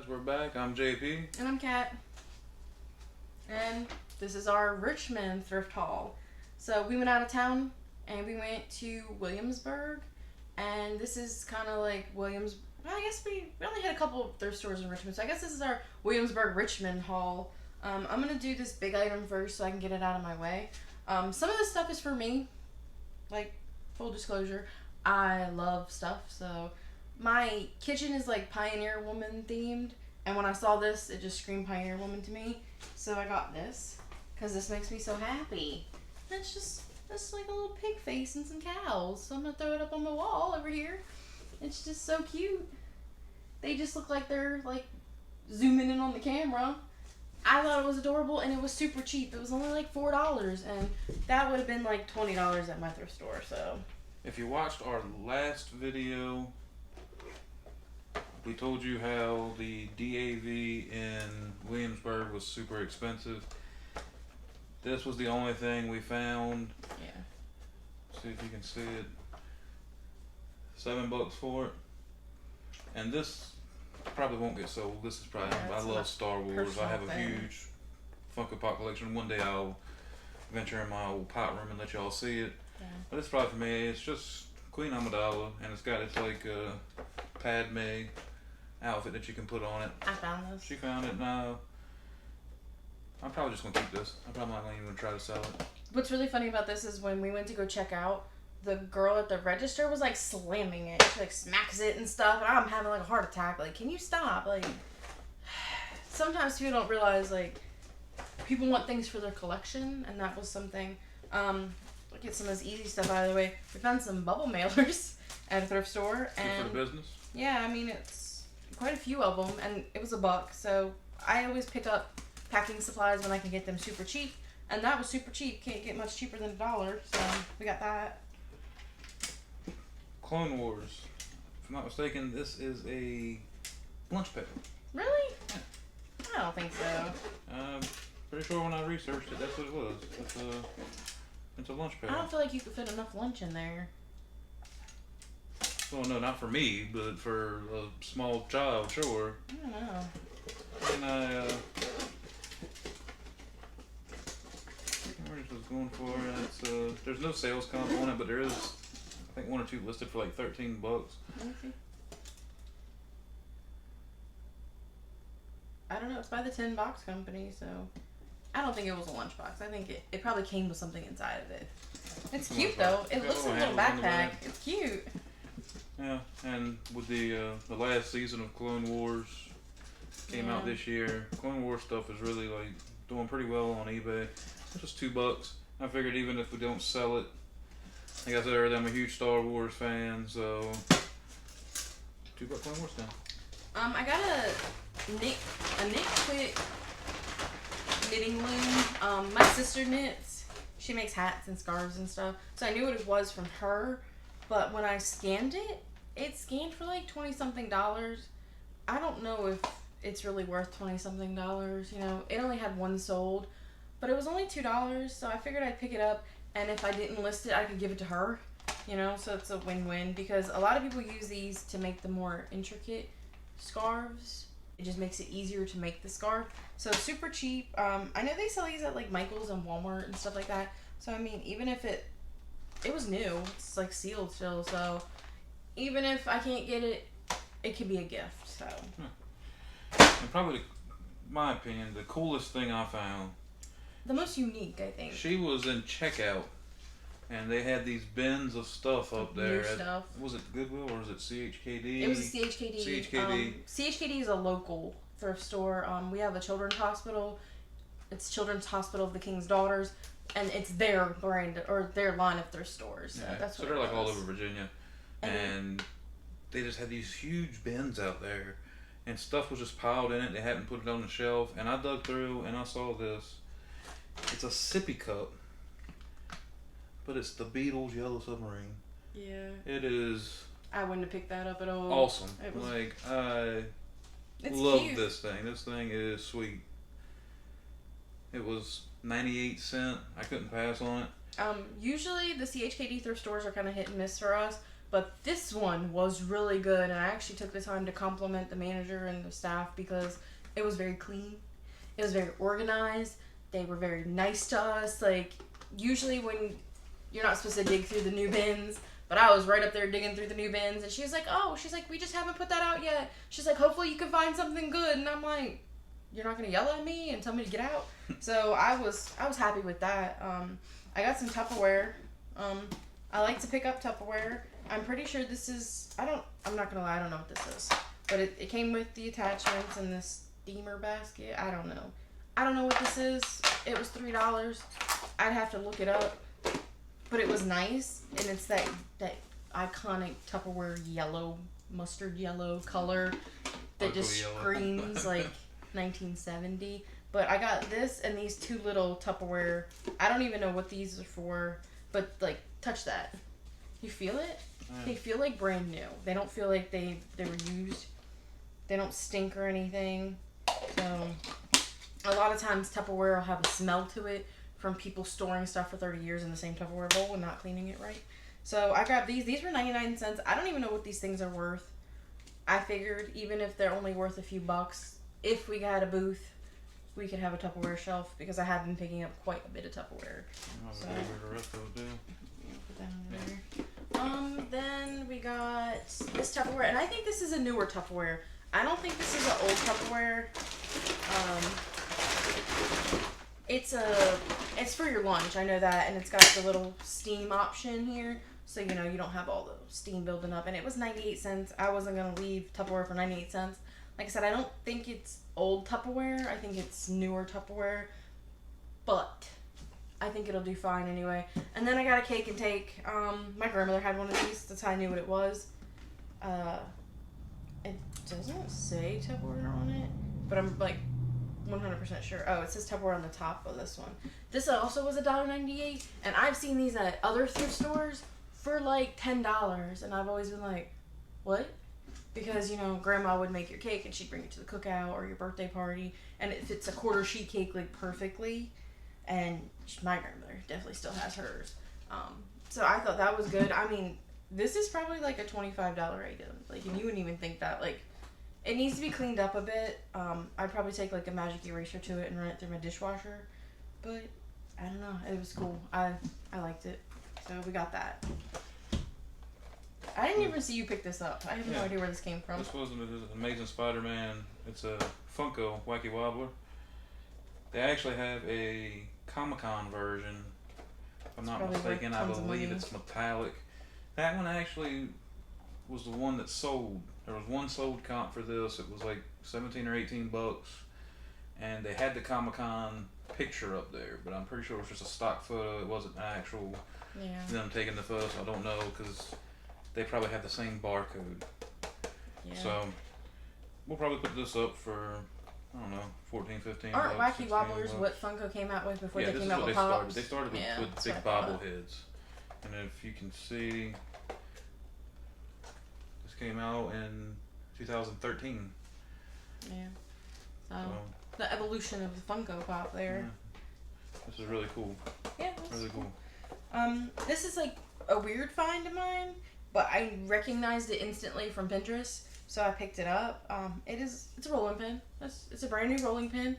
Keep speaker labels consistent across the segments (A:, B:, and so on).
A: we're back. I'm JP.
B: And I'm Kat. And this is our Richmond thrift haul. So we went out of town and we went to Williamsburg. And this is kind of like I guess we only had a couple of thrift stores in Richmond. So I guess this is our Williamsburg Richmond haul. I'm going to do this big item first so I can get it out of my way. Some of this stuff is for me. Like, full disclosure, I love stuff. So my kitchen is like Pioneer Woman themed, and when I saw this, it just screamed Pioneer Woman to me. So I got this because this makes me so happy. And it's like a little pig face and some cows. So I'm gonna throw it up on the wall over here. It's just so cute. They just look like they're like zooming in on the camera. I thought it was adorable, and it was super cheap. It was only like $4, and that would have been like $20 at my thrift store. So
A: if you watched our last video, we told you how the DAV in Williamsburg was super expensive. This was the only thing we found.
B: Yeah.
A: See if you can see it. $7 for it. And this probably won't get sold. This is probably, I love Star Wars. I have a huge Funko Pop collection. One day I'll venture in my old pot room and let y'all see it.
B: Yeah.
A: But it's probably for me. It's just Queen Amidala, and it's got like Padme outfit that you can put on it.
B: I found this.
A: She found it. Now I'm probably just gonna keep this. I'm probably not gonna even try to sell it.
B: What's really funny about this is when we went to go check out, the girl at the register was like slamming it. She like smacks it and stuff, and I'm having like a heart attack. Like, can you stop? Like, sometimes people don't realize like people want things for their collection, and that was something. Look at some of this easy stuff out of the way. We found some bubble mailers at a thrift store, and
A: good for the business.
B: Yeah, I mean it's quite a few of them, and it was $1. So I always pick up packing supplies when I can get them super cheap, and that was super cheap. Can't get much cheaper than $1, so we got that.
A: Clone Wars. If I'm not mistaken, this is a lunch pail.
B: Really? Yeah. I don't think so.
A: Pretty sure when I researched it, that's what it was. It's a lunch pail.
B: I don't feel like you could fit enough lunch in there.
A: Well, no, not for me, but for a small child, sure.
B: I don't know.
A: And where is this going for? It's there's no sales comp on it, but there is, I think, 1 or 2 listed for like $13.
B: Let me see. I don't know. It's by the Tin Box Company, so I don't think it was a lunchbox. I think it probably came with something inside of it. It's cute though. It looks like a little backpack. It's cute.
A: Yeah, and with the last season of Clone Wars came out this year, Clone Wars stuff is really like doing pretty well on eBay. It's just $2. I figured even if we don't sell it, like I said earlier, I'm a huge Star Wars fan, so $2 Clone Wars now.
B: I got a knit quick knitting loom. My sister knits. She makes hats and scarves and stuff. So I knew what it was from her, but when I scanned it, it scanned for like $20-something. I don't know if it's really worth $20-something. You know, it only had one sold, but it was only $2, so I figured I'd pick it up, and if I didn't list it, I could give it to her. You know, so it's a win-win, because a lot of people use these to make the more intricate scarves. It just makes it easier to make the scarf. So it's super cheap. I know they sell these at like Michael's and Walmart and stuff like that. So I mean, even if it was new, it's like sealed still. So even if I can't get it, it could be a gift. So.
A: And probably, my opinion, the coolest thing I found.
B: The most unique, I think.
A: She was in checkout, and they had these bins of stuff up there.
B: Stuff.
A: Was it Goodwill or was it CHKD?
B: It was a CHKD.
A: CHKD.
B: CHKD is a local thrift store. We have a children's hospital. It's Children's Hospital of the King's Daughters, and it's their brand or their line of thrift stores. So that's what
A: they're like all over Virginia, and they just had these huge bins out there, and stuff was just piled in it. They hadn't put it on the shelf, and I dug through and I saw this. It's a sippy cup, but it's the Beatles' Yellow Submarine.
B: Yeah.
A: It is.
B: I wouldn't have picked that up at all.
A: Awesome. Like, I love this thing. This thing is sweet. It was 98 cents. I couldn't pass on it.
B: Usually the CHKD thrift stores are kind of hit and miss for us, but this one was really good, and I actually took the time to compliment the manager and the staff because it was very clean. It was very organized. They were very nice to us. Like, usually when you're not supposed to dig through the new bins, but I was right up there digging through the new bins, and she was like, we just haven't put that out yet. She's like, hopefully you can find something good. And I'm like, you're not going to yell at me and tell me to get out? So I was happy with that. I got some Tupperware. I like to pick up Tupperware. I'm pretty sure this is, I'm not going to lie, I don't know what this is. But it came with the attachments and this steamer basket. I don't know what this is. It was $3. I'd have to look it up. But it was nice, and it's that iconic Tupperware yellow, mustard yellow color that
A: Ugly
B: just
A: yellow.
B: screams like 1970. But I got this and these two little Tupperware. I don't even know what these are for, but like, touch that. You feel it? They feel like brand new. They don't feel like they were used. They don't stink or anything. So a lot of times Tupperware will have a smell to it from people storing stuff for 30 years in the same Tupperware bowl and not cleaning it right. So I grabbed these. These were 99 cents. I don't even know what these things are worth. I figured even if they're only worth a few bucks, if we had a booth, we could have a Tupperware shelf because I have been picking up quite a bit of Tupperware. So
A: The rest of it do.
B: put that under there. Then we got this Tupperware, and I think this is a newer Tupperware. I don't think this is an old Tupperware. It's for your lunch, I know that, and it's got the little steam option here, so you don't have all the steam building up, and it was 98 cents. I wasn't going to leave Tupperware for 98 cents. Like I said, I don't think it's old Tupperware, I think it's newer Tupperware, but I think it'll do fine anyway. And then I got a cake and take. My grandmother had one of these, that's how I knew what it was. It doesn't say Tupperware on it, but I'm like 100% sure. Oh, it says Tupperware on the top of this one. This also was $1.98, and I've seen these at other thrift stores for like $10, and I've always been like, what? Because, Grandma would make your cake, and she'd bring it to the cookout or your birthday party, and it fits a quarter sheet cake like perfectly, and my grandmother definitely still has hers. So I thought that was good. I mean, this is probably like a $25 item. Like, and you wouldn't even think that. Like, it needs to be cleaned up a bit. I'd probably take like a magic eraser to it and run it through my dishwasher. But I don't know. It was cool. I liked it. So we got that. I didn't even see you pick this up. I have no idea where this came from.
A: This was an Amazing Spider-Man. It's a Funko Wacky Wobbler. They actually have a Comic-Con version. If I'm not mistaken, I believe it's metallic. That one actually was the one that sold. There was one sold comp for this. It was like 17 or 18 bucks, and they had the Comic-Con picture up there, but I'm pretty sure it was just a stock photo. It wasn't actual them taking the photo, so I don't know, because they probably had the same barcode. Yeah. So we'll probably put this up for, I don't know, 14, 15
B: Aren't
A: bucks,
B: Wacky Wobblers what Funko came out with before they came out with
A: Pops?
B: They
A: started with big bobbleheads. And if you can see, this came out in 2013.
B: Yeah. So the evolution of the Funko Pop there.
A: Yeah. This is really cool.
B: Yeah.
A: Really cool.
B: This is like a weird find of mine, but I recognized it instantly from Pinterest, so I picked it up. It's a rolling pin. It's a brand new rolling pin,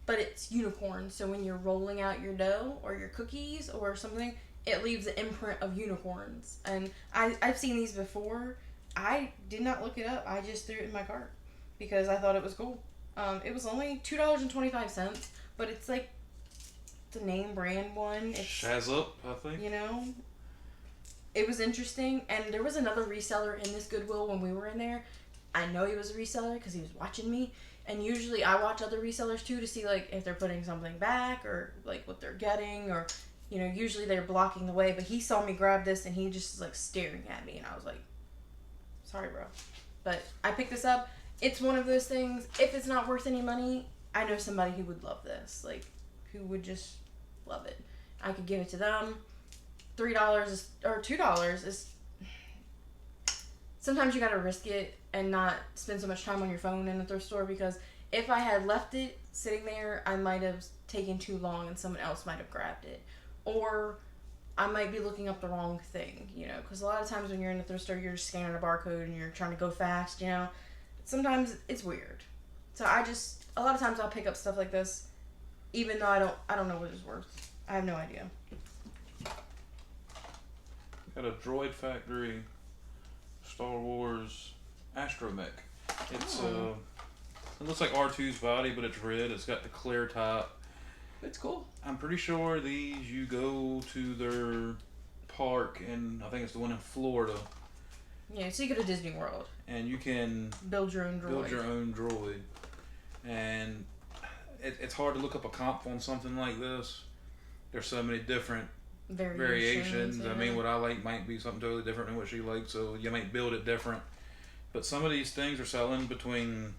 B: but it's unicorn. So when you're rolling out your dough or your cookies or something, it leaves an imprint of unicorns. And I've seen these before. I did not look it up. I just threw it in my cart because I thought it was cool. It was only $2.25, but it's like the name brand one. It's
A: Shaz Up, I think.
B: It was interesting, and there was another reseller in this Goodwill when we were in there. I know he was a reseller because he was watching me, and usually I watch other resellers too to see like if they're putting something back or like what they're getting, or usually they're blocking the way. But he saw me grab this and he just was like staring at me, and I was like, sorry bro, but I picked this up. It's one of those things, if it's not worth any money, I know somebody who would love this, like who would just love it. I could give it to them. $3 or $2 is, sometimes you gotta risk it and not spend so much time on your phone in the thrift store, because if I had left it sitting there, I might have taken too long and someone else might have grabbed it. Or I might be looking up the wrong thing, you know, because a lot of times when you're in a thrift store, you're just scanning a barcode and you're trying to go fast, you know. Sometimes it's weird. So a lot of times I'll pick up stuff like this, even though I don't know what it's worth. I have no idea.
A: Got a Droid Factory Star Wars Astromech. It's it looks like R2's body, but it's red. It's got the clear top.
B: It's cool.
A: I'm pretty sure these, you go to their park, and I think it's the one in Florida.
B: Yeah, so you go to Disney World.
A: And you can
B: build your own
A: droid. And it's hard to look up a comp on something like this. There's so many different variations.
B: Yeah.
A: I mean, what I like might be something totally different than what she likes, so you might build it different. But some of these things are selling between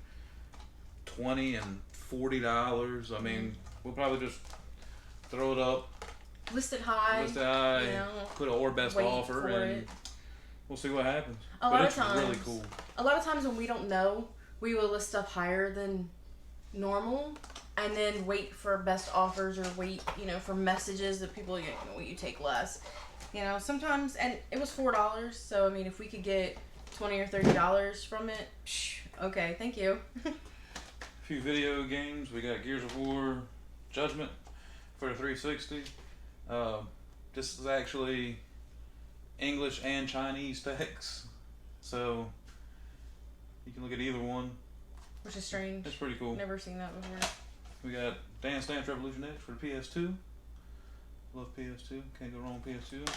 A: $20 and $40. I mean, we'll probably just throw it up,
B: list it high,
A: you know, put an or best offer, and we'll see what happens.
B: A lot of times when we don't know, we will list stuff higher than normal, and then wait for best offers or wait, you know, for messages that people, you know, will you take less. You know, sometimes, and it was $4, so I mean, if we could get $20 or $30 from it, okay, thank you.
A: A few video games. We got Gears of War Judgment for the 360. This is actually English and Chinese text, so you can look at either one.
B: Which is strange.
A: It's pretty cool.
B: Never seen that before.
A: We got Dance Dance Revolution X for the PS2. Love PS2. Can't go wrong with PS2.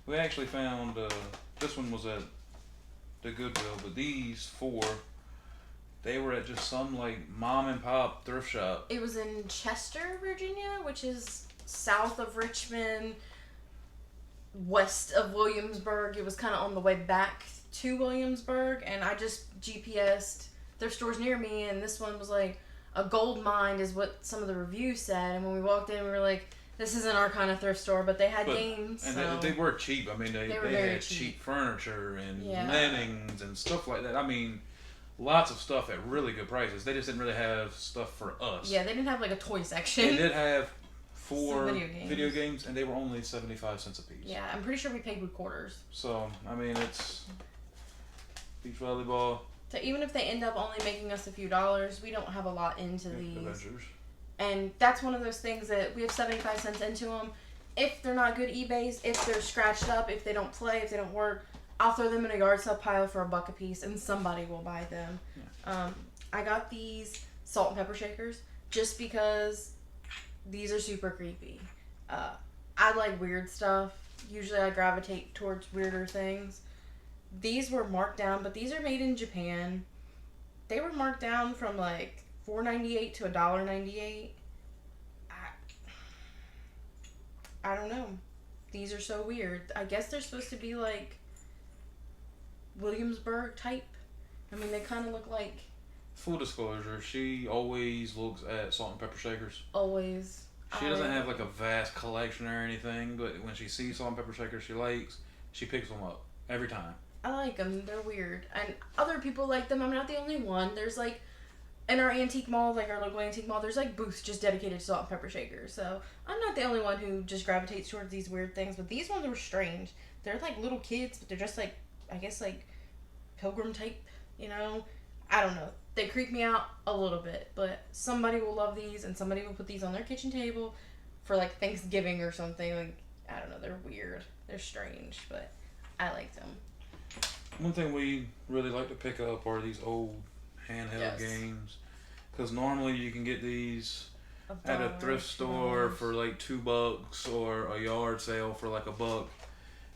A: We actually found, this one was at the Goodwill, but these four, they were at just some like mom and pop thrift shop.
B: It was in Chester, Virginia, which is south of Richmond, west of Williamsburg. It was kind of on the way back to Williamsburg, and I just GPS'd thrift stores near me, and this one was like a gold mine is what some of the reviews said. And when we walked in, we were like, this isn't our kind of thrift store, but they had games. And
A: so they were cheap. I mean, they had cheap furniture and linens and stuff like that. I mean, lots of stuff at really good prices. They just didn't really have stuff for us.
B: Yeah, they didn't have like a toy section.
A: They did have 4 video games, and they were only 75 cents a piece.
B: Yeah, I'm pretty sure we paid with quarters.
A: So, I mean, it's beach volleyball.
B: So even if they end up only making us a few dollars, we don't have a lot into these.
A: Avengers.
B: And that's one of those things that we have 75 cents into them. If they're not good eBays, if they're scratched up, if they don't play, if they don't work, I'll throw them in a yard sale pile for $1 a piece, and somebody will buy them. Yeah. I got these salt and pepper shakers just because these are super creepy. I like weird stuff. Usually I gravitate towards weirder things. These were marked down, but these are made in Japan. They were marked down from like $4.98 to $1.98. I don't know. These are so weird. I guess they're supposed to be like Williamsburg type. I mean, they kind of look like...
A: Full disclosure, she always looks at salt and pepper shakers.
B: Always.
A: She doesn't have like a vast collection or anything, but when she sees salt and pepper shakers she likes, she picks them up every time.
B: I like them. They're weird. And other people like them. I'm not the only one. There's like, in our antique mall, like our local antique mall, there's like booths just dedicated to salt and pepper shakers. So I'm not the only one who just gravitates towards these weird things. But these ones were strange. They're like little kids, but they're just like, I guess like pilgrim type, you know? I don't know. They creep me out a little bit. But somebody will love these, and somebody will put these on their kitchen table for like Thanksgiving or something. Like, I don't know. They're weird. They're strange, but I like them.
A: One thing we really like to pick up are these old handheld games, because normally you can get these at a thrift store for like $2 or a yard sale for like $1,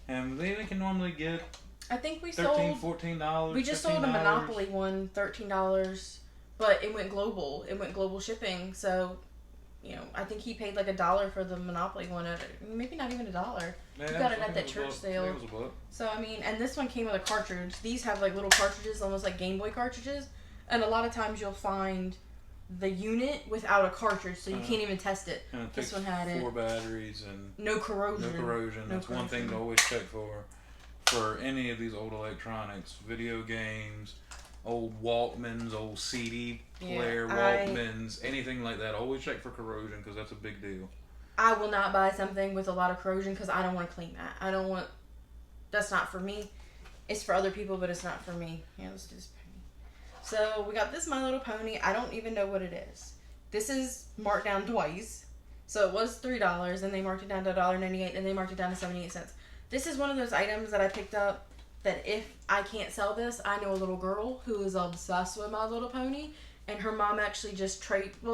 A: and they can normally get
B: I think we
A: $13, $14.
B: We just sold a Monopoly one, $13, but it went global. It went global shipping, so you know, I think he paid like $1 for the Monopoly one, maybe not even $1.
A: Yeah,
B: he got it at that church sale. So I mean, and this one came with a cartridge. These have like little cartridges, almost like Game Boy cartridges, and a lot of times you'll find the unit without a cartridge, so you can't even test it.
A: And it
B: this one had
A: 4 batteries and
B: no corrosion.
A: No corrosion. That's one thing to always check for any of these old electronics, video games, old Walkmans, old CD player Walkmans, anything like that. Always check for corrosion, because that's a big deal.
B: I will not buy something with a lot of corrosion because I don't want to clean that. That's not for me. It's for other people, but it's not for me. Yeah, let's do this pony. So we got this My Little Pony. I don't even know what it is. This is marked down twice. So it was $3, and they marked it down to $1.98, and they marked it down to 78 cents. This is one of those items that I picked up that if I can't sell this, I know a little girl who is obsessed with My Little Pony, and her mom actually just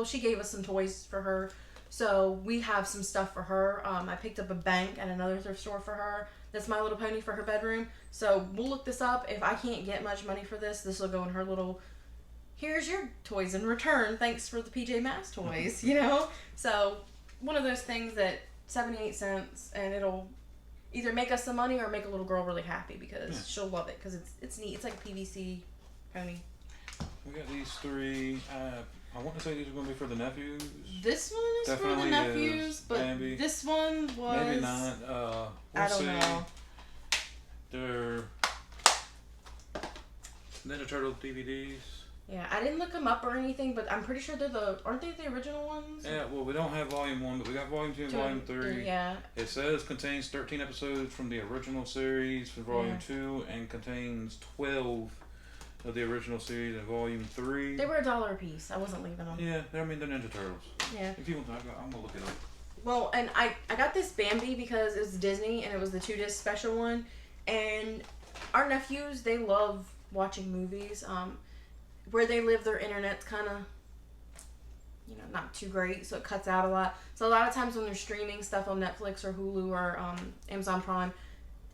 B: she gave us some toys for her, so we have some stuff for her. I picked up a bank at another thrift store for her. That's My Little Pony for her bedroom. So we'll look this up. If I can't get much money for this will go in her little, here's your toys in return. Thanks for the PJ Masks toys, you know? So one of those things that 78 cents, and it'll either make us some money or make a little girl really happy because she'll love it because it's neat. It's like a PVC pony.
A: We got these three. I want to say these are going to be for the nephews.
B: This one is
A: Definitely
B: for the nephews,
A: is.
B: but
A: Maybe.
B: this one was...
A: Maybe not.
B: I don't know.
A: They're Ninja Turtle DVDs.
B: Yeah, I didn't look them up or anything, but I'm pretty sure aren't they the original ones?
A: Yeah, well, we don't have Volume 1, but we got Volume 2 and Volume 3.
B: Yeah.
A: It says contains 13 episodes from the original series for Volume 2 and contains 12 of the original series in Volume 3.
B: They were $1 a piece. I wasn't leaving them.
A: Yeah, they're Ninja Turtles.
B: Yeah.
A: If you want to, I'm going to look it up.
B: Well, and I got this Bambi because it was Disney and it was the 2-disc special one. And our nephews, they love watching movies. Where they live, their internet's kind of, not too great, so it cuts out a lot. So a lot of times when they're streaming stuff on Netflix or Hulu or Amazon Prime,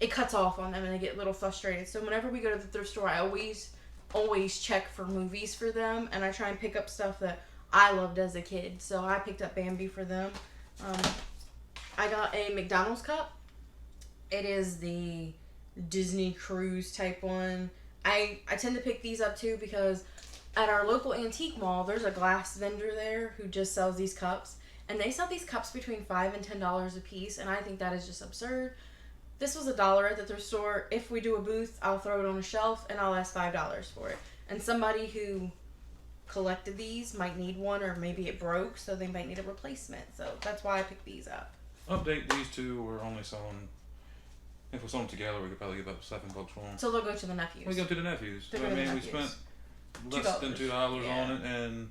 B: it cuts off on them and they get a little frustrated. So whenever we go to the thrift store, I always check for movies for them, and I try and pick up stuff that I loved as a kid. So I picked up Bambi for them. I got a McDonald's cup. It is the Disney Cruise type one. I tend to pick these up too because at our local antique mall, there's a glass vendor there who just sells these cups. And they sell these cups between $5 and $10 a piece, and I think that is just absurd. This was $1 at the thrift store. If we do a booth, I'll throw it on a shelf, and I'll ask $5 for it. And somebody who collected these might need one, or maybe it broke, so they might need a replacement. So that's why I picked these up.
A: Update, these two we're only selling... If we sold them together, we could probably give up $7 for them.
B: So they'll go to the nephews.
A: We go to the nephews.
B: We
A: spent less than $2 on it, and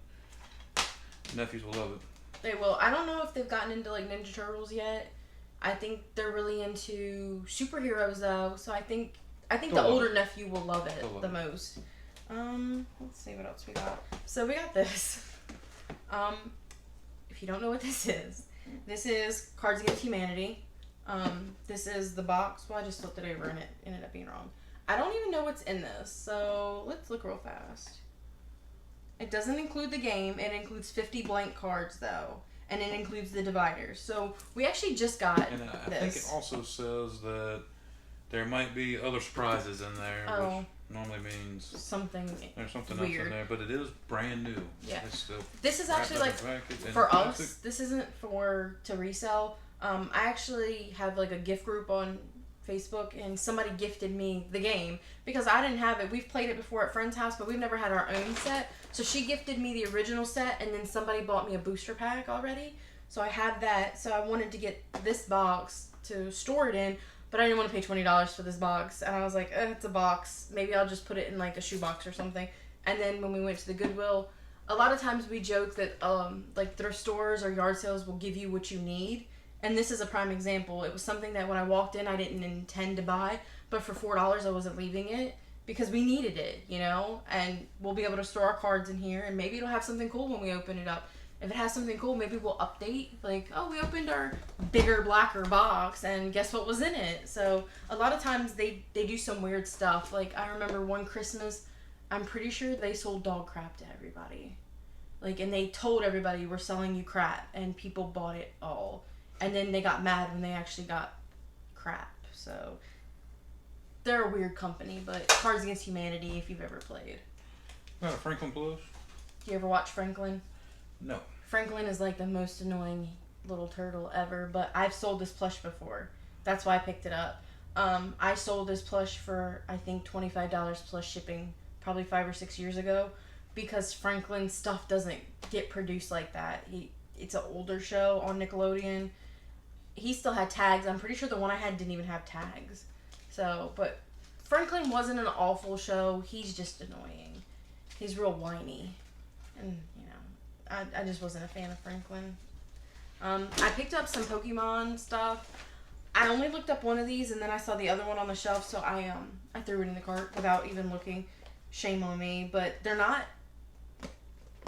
A: the nephews will love it.
B: They will. I don't know if they've gotten into like Ninja Turtles yet. I think they're really into superheroes though, so I think the older nephew will love it the most. Let's see what else we got. So we got this. If you don't know what this is Cards Against Humanity. This is the box. Well, I just flipped it over and it ended up being wrong. I don't even know what's in this, so let's look real fast. It doesn't include the game. It includes 50 blank cards, though, and it includes the dividers. So we actually just got
A: this. And I think it also says that there might be other surprises in there, which normally means there's something else in there, but it is brand new.
B: Yeah.
A: It's still
B: this is actually like for us. This isn't to resell. I actually have like a gift group on Facebook, and somebody gifted me the game because I didn't have it. We've played it before at friend's house, but we've never had our own set. So she gifted me the original set, and then somebody bought me a booster pack already. So I had that. So I wanted to get this box to store it in, but I didn't want to pay $20 for this box. And I was like, it's a box. Maybe I'll just put it in like a shoebox or something. And then when we went to the Goodwill, a lot of times we joke that like thrift stores or yard sales will give you what you need. And this is a prime example. It was something that when I walked in, I didn't intend to buy, but for $4, I wasn't leaving it because we needed it, and we'll be able to store our cards in here, and maybe it'll have something cool when we open it up. If it has something cool, maybe we'll update, like, oh, we opened our bigger, blacker box, and guess what was in it? So a lot of times they do some weird stuff. Like, I remember one Christmas, I'm pretty sure they sold dog crap to everybody. Like, and they told everybody, we're selling you crap, and people bought it all. And then they got mad when they actually got crap. So they're a weird company, but Cards Against Humanity, if you've ever played.
A: Got a Franklin plush?
B: Do you ever watch Franklin?
A: No.
B: Franklin is like the most annoying little turtle ever, but I've sold this plush before. That's why I picked it up. I sold this plush for, I think, $25 plus shipping, probably 5 or 6 years ago, because Franklin's stuff doesn't get produced like that. it's an older show on Nickelodeon. He still had tags. I'm pretty sure the one I had didn't even have tags. So, but Franklin wasn't an awful show. He's just annoying. He's real whiny. And, you know, I just wasn't a fan of Franklin. I picked up some Pokemon stuff. I only looked up one of these, and then I saw the other one on the shelf, so I threw it in the cart without even looking. Shame on me. But they're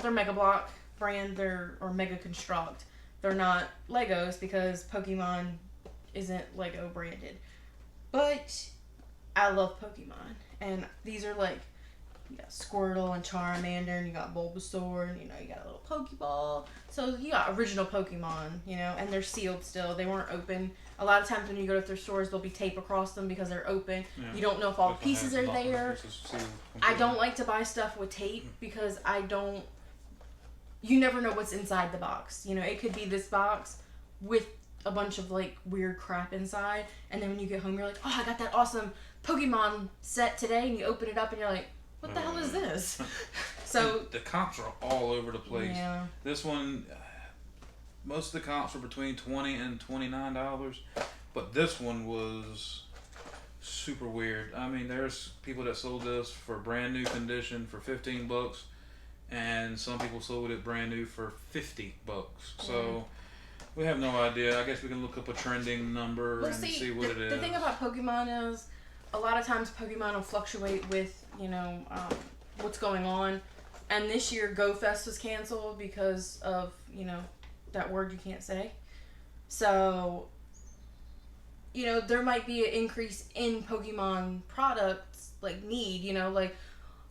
B: Mega Block brand, or Mega Construct. They're not Legos because Pokemon isn't Lego branded. But I love Pokemon. And these are like, you got Squirtle and Charmander, and you got Bulbasaur, and you got a little Pokeball. So you got original Pokemon, and they're sealed still. They weren't open. A lot of times when you go to their stores, there'll be tape across them because they're open. Yeah. You don't know if all the pieces are there. I don't like to buy stuff with tape because you never know what's inside the box. It could be this box with a bunch of like weird crap inside, and then when you get home, you're like, oh, I got that awesome Pokemon set today, and you open it up and you're like, what the hell is this? So
A: and the comps are all over the place.
B: Yeah.
A: This one, most of the comps were between $20 and $29, but this one was super weird. I mean, there's people that sold this for brand new condition for $15, and some people sold it brand new for $50. So we have no idea. I guess we can look up a trending number and see what it is.
B: The thing about Pokemon is, a lot of times Pokemon will fluctuate with, what's going on. And this year, Go Fest was canceled because of, that word you can't say. So, there might be an increase in Pokemon products, like need, like,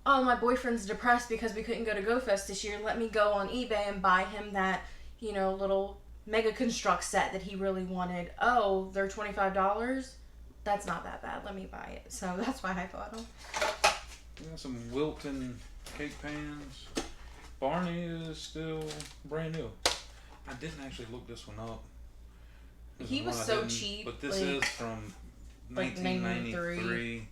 B: oh, my boyfriend's depressed because we couldn't go to Go Fest this year. Let me go on eBay and buy him that, little Mega Construct set that he really wanted. Oh, they're $25? That's not that bad. Let me buy it. So that's why I bought them.
A: We got some Wilton cake pans. Barney is still brand new. I didn't actually look this one up.
B: He was so cheap.
A: But this is from 1993.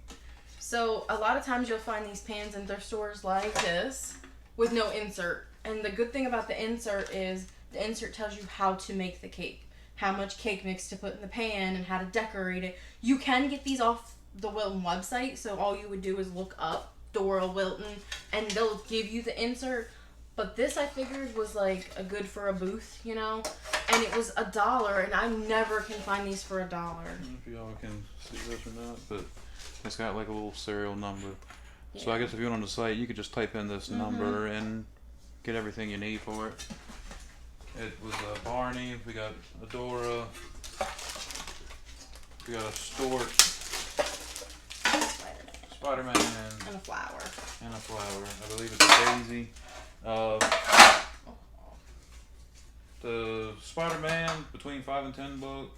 B: So a lot of times you'll find these pans in thrift stores like this with no insert. And the good thing about the insert is the insert tells you how to make the cake. How much cake mix to put in the pan and how to decorate it. You can get these off the Wilton website, so all you would do is look up Dora Wilton and they'll give you the insert. But this I figured was like a good for a booth, and it was $1, and I never can find these for $1.
A: I don't know if y'all can see this or not, but it's got like a little serial number. Yeah. So I guess if you're on the site, you could just type in this number and get everything you need for it. It was a Barney, we got a Dora, we got a Stork, Spider-Man,
B: and a flower.
A: I believe it's a Daisy. The Spider-Man between $5 and $10.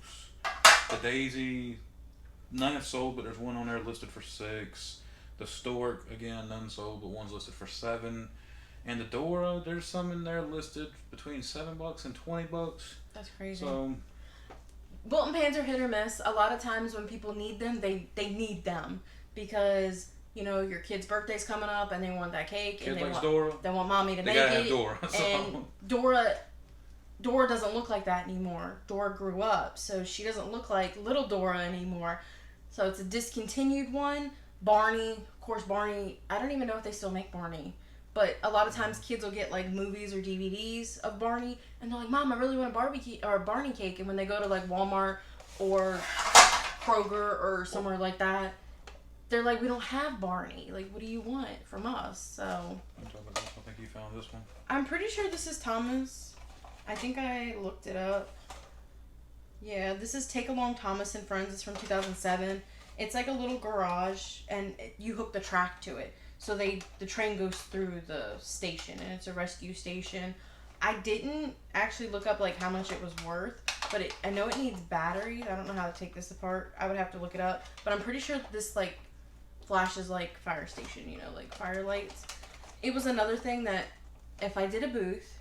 A: The Daisy, none have sold, but there's one on there listed for $6. The Stork, again, none sold, but one's listed for $7. And the Dora, there's some in there listed between $7 and $20.
B: That's crazy.
A: So,
B: Wilton pans are hit or miss. A lot of times when people need them, they need them because your kid's birthday's coming up and they want that cake.
A: Kid
B: and
A: likes Dora.
B: They want mommy to make
A: gotta
B: it.
A: Have Dora.
B: And Dora doesn't look like that anymore. Dora grew up, so she doesn't look like little Dora anymore. So it's a discontinued one. Barney, of course, Barney. I don't even know if they still make Barney. But a lot of times kids will get like movies or DVDs of Barney and they're like, Mom, I really want a Barney cake. And when they go to like Walmart or Kroger or somewhere like that, they're like, we don't have Barney. Like, what do you want from us? So
A: I think you found this one.
B: I'm pretty sure this is Thomas. I think I looked it up. Yeah, this is Take Along Thomas and Friends. It's from 2007. It's like a little garage and you hook the track to it. So the train goes through the station, and it's a rescue station. I didn't actually look up like how much it was worth, but I know it needs batteries. I don't know how to take this apart. I would have to look it up, but I'm pretty sure this like flashes like fire station, like fire lights. It was another thing that if I did a booth,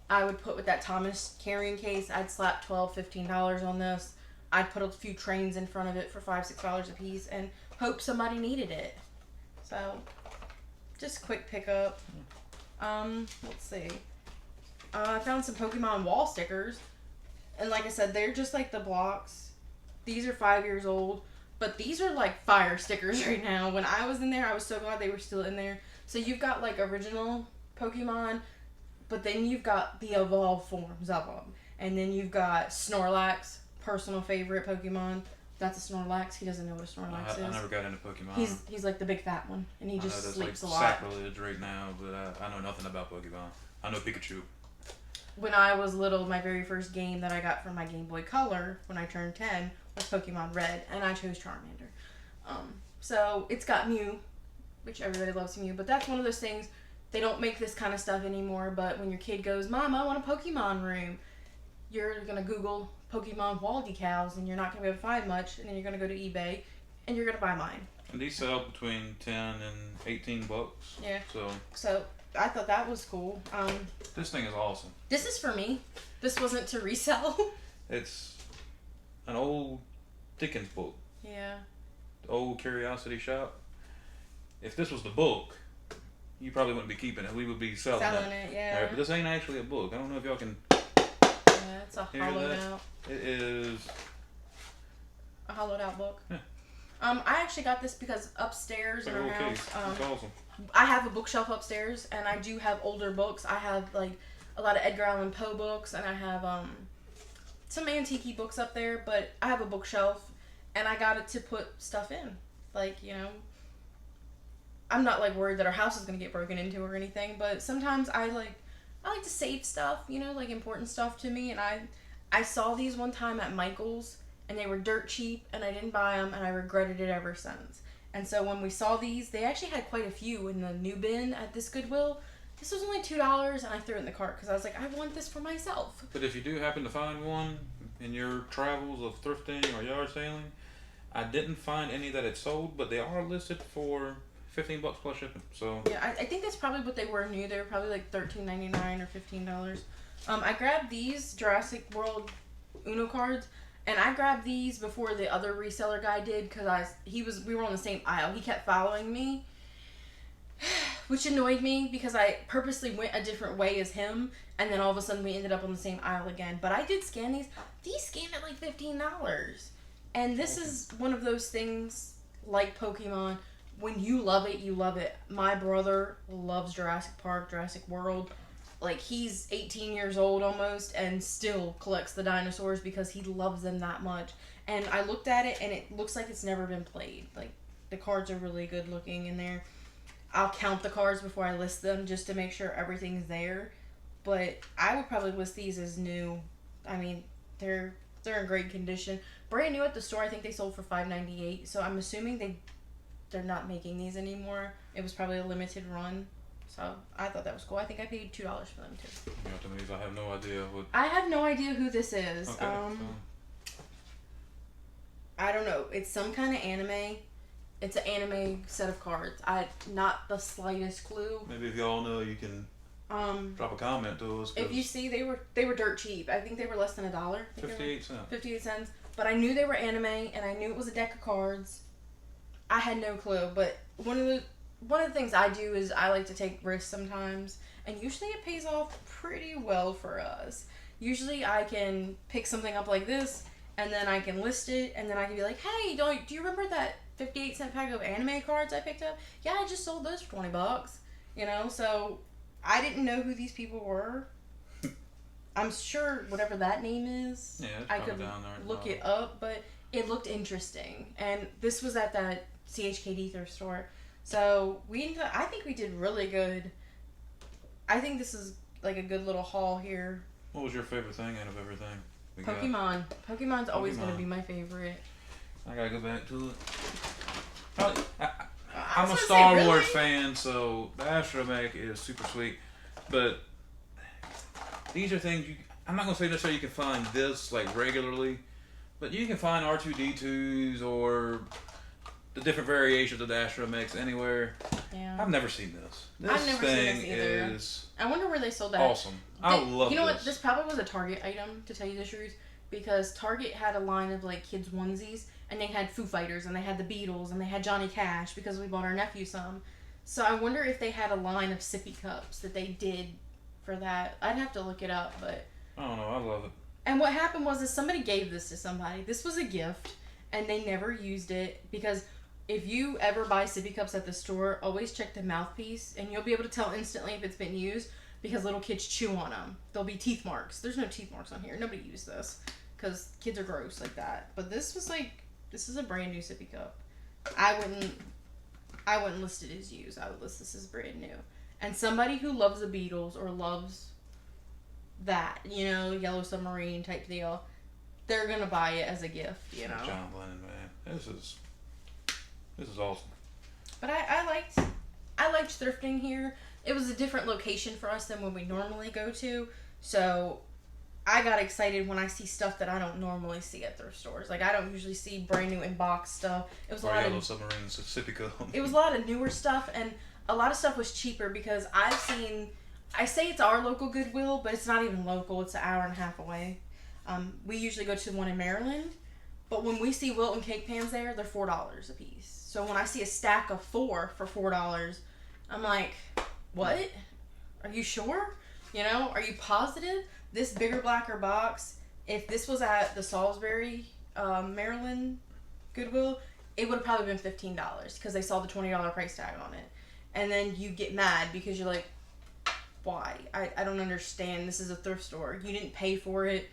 B: I would put with that Thomas carrying case. I'd slap $12, $15 on this. I'd put a few trains in front of it for $5, $6 a piece, and hope somebody needed it. So. Just quick pickup. Let's see. I found some Pokemon wall stickers. And like I said, they're just like the blocks. These are 5 years old. But these are like fire stickers right now. When I was in there, I was so glad they were still in there. So you've got like original Pokemon, but then you've got the evolved forms of them. And then you've got Snorlax, personal favorite Pokemon. That's a Snorlax. He doesn't know what a Snorlax is.
A: I never got into Pokemon.
B: He's like the big fat one, and he just sleeps
A: like
B: a lot.
A: Sacrilege right now, but I know nothing about Pokemon. I know Pikachu.
B: When I was little, my very first game that I got from my Game Boy Color when I turned 10 was Pokemon Red, and I chose Charmander. So it's got Mew, which everybody loves Mew, but that's one of those things, they don't make this kind of stuff anymore, but when your kid goes, Mom, I want a Pokemon room, you're going to Google Pokemon wall decals, and you're not going to be able to find much, and then you're going to go to eBay, and you're going to buy mine.
A: And these sell between 10 and 18 bucks.
B: Yeah.
A: So
B: I thought that was cool.
A: this thing is awesome.
B: This is for me. This wasn't to resell.
A: It's an old Dickens book.
B: Yeah.
A: The old Curiosity Shop. If this was the book, you probably wouldn't be keeping it. We would be selling it.
B: Yeah.
A: All right, but this ain't actually a book. I don't know if y'all can
B: Yeah, it's a
A: hear
B: hollowed
A: that.
B: out.
A: It is
B: A hollowed out book.
A: Yeah.
B: I actually got this because upstairs
A: like
B: in
A: a
B: our
A: little
B: house,
A: case. It's awesome.
B: I have a bookshelf upstairs, and I do have older books. I have like a lot of Edgar Allan Poe books, and I have some antique books up there. But I have a bookshelf, and I got it to put stuff in. Like, you know, I'm not like worried that our house is gonna get broken into or anything. But sometimes I like to save stuff, you know, like important stuff to me. And I saw these one time at Michael's, and they were dirt cheap, and I didn't buy them, and I regretted it ever since. And so when we saw these, they actually had quite a few in the new bin at this Goodwill. This was only $2, and I threw it in the cart because I was like, I want this for myself.
A: But if you do happen to find one in your travels of thrifting or yard selling, I didn't find any that had sold, but they are listed for $15 plus shipping. So
B: yeah, I think that's probably what they were new. They were probably like $13.99 or $15. I grabbed these Jurassic World Uno cards. And I grabbed these before the other reseller guy did because we were on the same aisle. He kept following me, which annoyed me because I purposely went a different way as him, and then all of a sudden we ended up on the same aisle again. But I did scan these. These scanned at like $15. And this is one of those things like Pokemon. When you love it, you love it. My brother loves Jurassic Park, Jurassic World. Like, he's 18 years old almost and still collects the dinosaurs because he loves them that much. And I looked at it, and it looks like it's never been played. Like, the cards are really good looking in there. I'll count the cards before I list them just to make sure everything's there. But I would probably list these as new. I mean, they're in great condition. Brand new at the store. I think they sold for $5.98. So I'm assuming they're not making these anymore. It was probably a limited run. So I thought that was cool. I think I paid $2 for them too.
A: you know, to me, I have no idea what.
B: I have no idea who this is.
A: Okay,
B: I don't know. It's some kind of anime. It's an anime set of cards. Not the slightest clue.
A: Maybe if y'all know, you can drop a comment to us.
B: If you see, they were dirt cheap. I think they were less than $1.
A: 58 cents.
B: 58 cents. But I knew they were anime, and I knew it was a deck of cards. I had no clue. But one of the things I do is I like to take risks sometimes, and usually it pays off pretty well for us. Usually I can pick something up like this, and then I can list it, and then I can be like, hey, do you remember that 58-cent pack of anime cards I picked up? Yeah, I just sold those for $20. You know, so I didn't know who these people were. I'm sure whatever that name is,
A: Yeah, it's
B: I
A: probably
B: could
A: down there.
B: look it up, but it looked interesting. And this was at that CHKD thrift store. So I think we did really good. I think this is like a good little haul here.
A: What was your favorite thing out of everything?
B: Pokemon. Pokemon's always going to be my favorite.
A: I gotta go back to it. I'm a
B: was
A: Star
B: gonna say,
A: Wars
B: really?
A: fan, so the astromech is super sweet. But these are things I'm not gonna say necessarily you can find this like regularly, but you can find R2D2s or the different variations of the astromechs anywhere.
B: Yeah.
A: I've never seen this.
B: I've never seen
A: thing
B: this either.
A: is
B: I wonder where they sold that.
A: awesome. I love this.
B: You know what? This probably was a Target item, to tell you the truth, because Target had a line of like kids onesies, and they had Foo Fighters, and they had the Beatles, and they had Johnny Cash because we bought our nephew some. So I wonder if they had a line of sippy cups that they did for that. I'd have to look it up, but
A: I don't know. I love it.
B: and what happened was is somebody gave this to somebody. This was a gift, and they never used it because if you ever buy sippy cups at the store, always check the mouthpiece, and you'll be able to tell instantly if it's been used because little kids chew on them. There'll be teeth marks. There's no teeth marks on here. Nobody used this because kids are gross like that. But this was like, this is a brand new sippy cup. I wouldn't list it as used. I would list this as brand new. And somebody who loves the Beatles or loves that, you know, Yellow Submarine type deal, they're gonna buy it as a gift, you know.
A: John Lennon, man, this is awesome.
B: But I liked thrifting here. It was a different location for us than when we normally go to, so I got excited when I see stuff that I don't normally see at thrift stores. Like I don't usually see brand new in box stuff. It was a lot
A: Yellow
B: of
A: Submarine, Pacific.
B: It was a lot of newer stuff, and a lot of stuff was cheaper because I've seen. I say it's our local Goodwill, but it's not even local. It's an hour and a half away. We usually go to the one in Maryland, but when we see Wilton cake pans there, they're $4 a piece. So when I see a stack of 4 for $4, I'm like, what? Are you sure? You know, are you positive? This bigger, blacker box, if this was at the Salisbury, Maryland Goodwill, it would have probably been $15 because they saw the $20 price tag on it. And then you get mad because you're like, why? I don't understand. This is a thrift store. You didn't pay for it.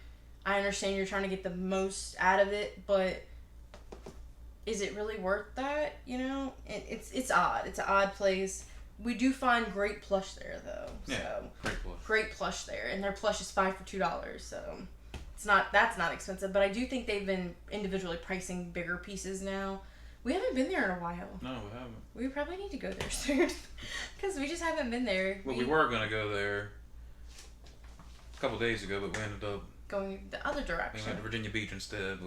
B: I understand you're trying to get the most out of it, but is it really worth that? You know, it's odd. It's an odd place. We do find great plush there, though.
A: Yeah,
B: so
A: great
B: plush there, and their plush is 5 for $2. So that's not expensive. But I do think they've been individually pricing bigger pieces now. We haven't been there in a while.
A: No, we haven't.
B: We probably need to go there soon because we just haven't been there.
A: Well, we were gonna go there a couple days ago, but we ended up
B: going the other direction.
A: We went to Virginia Beach instead,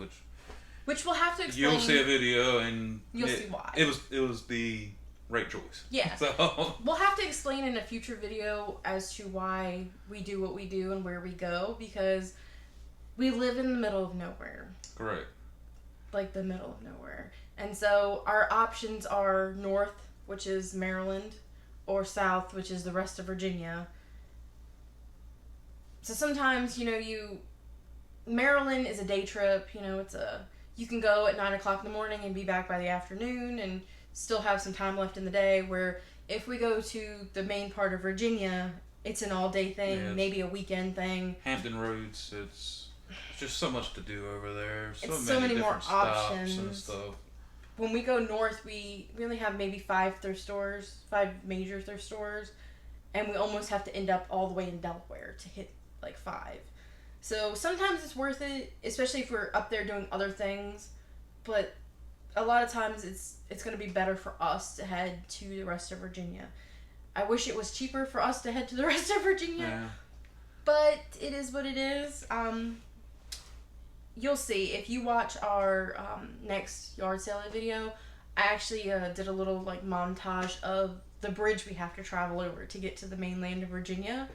B: which we'll have to explain.
A: You'll see a video and
B: you'll see why.
A: It was the right choice.
B: Yeah.
A: So
B: we'll have to explain in a future video as to why we do what we do and where we go because we live in the middle of nowhere.
A: Correct.
B: Like the middle of nowhere. And so our options are north, which is Maryland, or south, which is the rest of Virginia. So sometimes, you know, Maryland is a day trip, you know, you can go at 9 o'clock in the morning and be back by the afternoon and still have some time left in the day, where if we go to the main part of Virginia, it's an all-day thing, maybe a weekend thing.
A: Hampton Roads, it's just so much to do over there.
B: So many more options
A: and stuff.
B: When we go north, we only have maybe 5 major thrift stores, and we almost have to end up all the way in Delaware to hit like 5. So sometimes it's worth it, especially if we're up there doing other things, but a lot of times it's going to be better for us to head to the rest of Virginia. I wish it was cheaper for us to head to the rest of Virginia, but it is what it is. You'll see if you watch our next yard sale video. I actually did a little like montage of the bridge we have to travel over to get to the mainland of Virginia.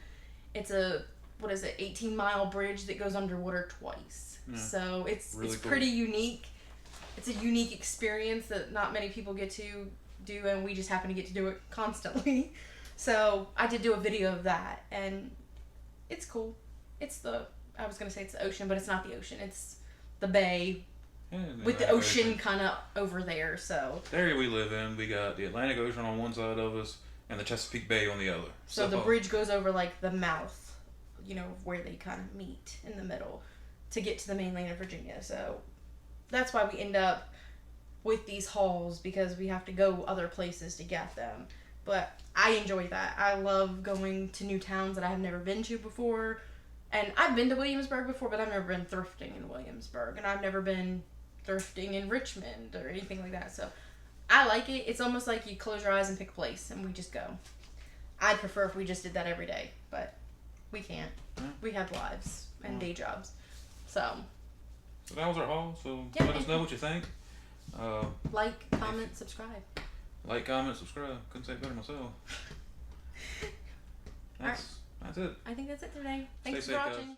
B: It's a 18-mile bridge that goes underwater twice. Yeah. So it's cool. Pretty unique. It's a unique experience that not many people get to do, and we just happen to get to do it constantly. So I did do a video of that, and it's cool. I was going to say it's the ocean, but it's not the ocean. It's the bay with the ocean kind of over there. So
A: the area we live in, we got the Atlantic Ocean on one side of us and the Chesapeake Bay on the other.
B: So the bridge goes over like the mouth, you know, where they kind of meet in the middle to get to the mainland of Virginia. So that's why we end up with these hauls, because we have to go other places to get them. But I enjoy that. I love going to new towns that I have never been to before. And I've been to Williamsburg before, but I've never been thrifting in Williamsburg. And I've never been thrifting in Richmond or anything like that. So I like it. It's almost like you close your eyes and pick a place and we just go. I'd prefer if we just did that every day, but we can't. We have lives and day jobs. So
A: that was our haul. So let us know what you think.
B: Like, comment, subscribe.
A: Like, comment, subscribe. Couldn't say it better myself. That's it.
B: I think that's it today. Thanks
A: Stay
B: for
A: safe,
B: watching.
A: guys.